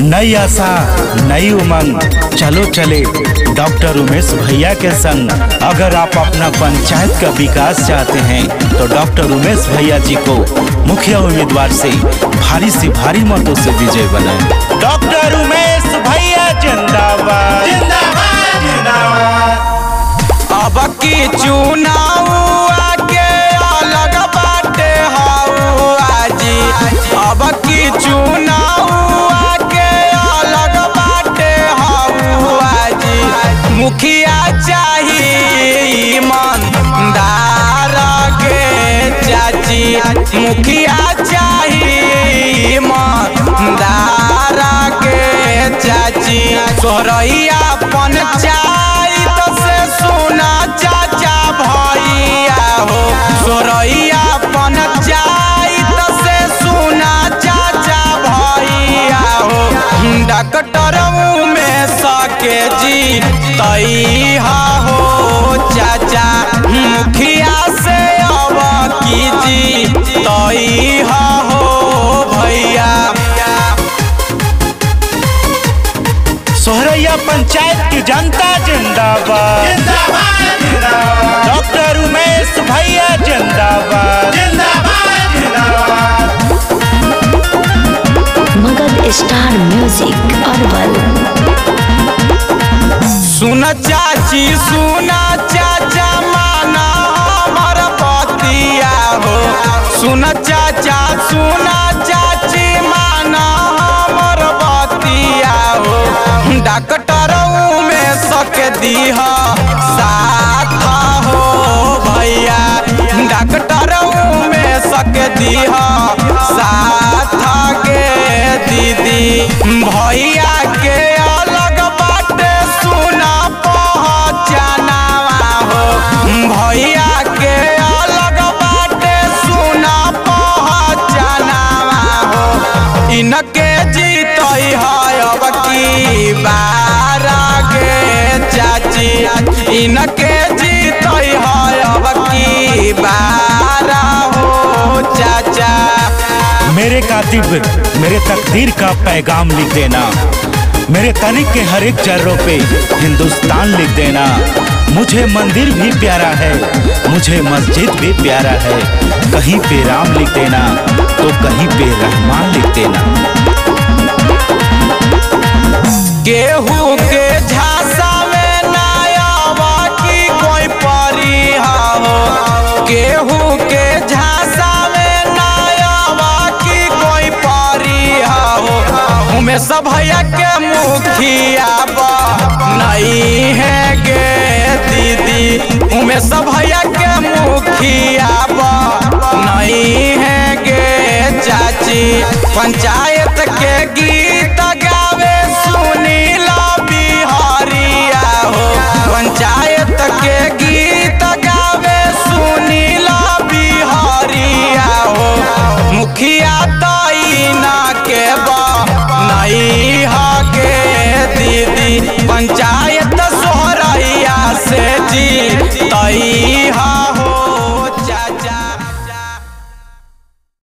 नई आशा नई उमंग, चलो चले डॉक्टर उमेश भैया के संग। अगर आप अपना पंचायत का विकास चाहते हैं तो डॉक्टर उमेश भैया जी को मुखिया उम्मीदवार से भारी मतों से विजय बनाएं। डॉक्टर उमेश भैया जिंदाबाद जिंदाबाद जिंदाबाद। अब की चुनाव आके अलग बाटे हाउ आजी, अब की चुनाव आके अलग बाटे हाउ आजी। मुखिया चाहिए ईमानदार के चाची, मुखिया चाहिए ईमानदार के चाची। सोहरैया पंचायत से सुना चाचा भैया हो, सोहरैया पंचायत से सुना चाचा भैया हो। डॉक्टर उमेश के जी तैहा हो चाचा, मुखिया से अब की जी तैहा हो भैया। सोहरैया पंचायत की जनता जिंदाबाद जिंदाबाद जिंदाबाद। डॉक्टर उमेश भैया जिंदाबाद जिंदाबाद जिंदाबाद। Magadh star music herbal. सुन चाची सुना चाचा माना हमर बतिया हो, सुन चाचा सुना चाची माना हमर बतिया हो। डॉक्टर उमेश के दीहा साथ हो भैया, डॉक्टर उमेश के दीहा साथ के दीदी। भैया के अलग बाटे सुना पहचानवा हो, भैया के अलग बाटे सुना पहचानवा हो। इनके जीत है अब की बार के चाची, इनके जीत है अब की बार हो चाचा। मेरे कातिब मेरे तकदीर का पैगाम लिख देना, मेरे तनिक के हर एक जर्रों पे हिंदुस्तान लिख देना। मुझे मंदिर भी प्यारा है, मुझे मस्जिद भी प्यारा है। कहीं पे राम लिख देना तो कहीं पे रहमान लिख देना। गेहूं के झांसा में नायावा की कोई परी हो, गेहूं के झांसा में नायावा की कोई परी हो। उमेश भैया के मुखिया नहीं है गे दीदी, उमेश भैया के मुखिया नहीं है गे चाची। पंचायत के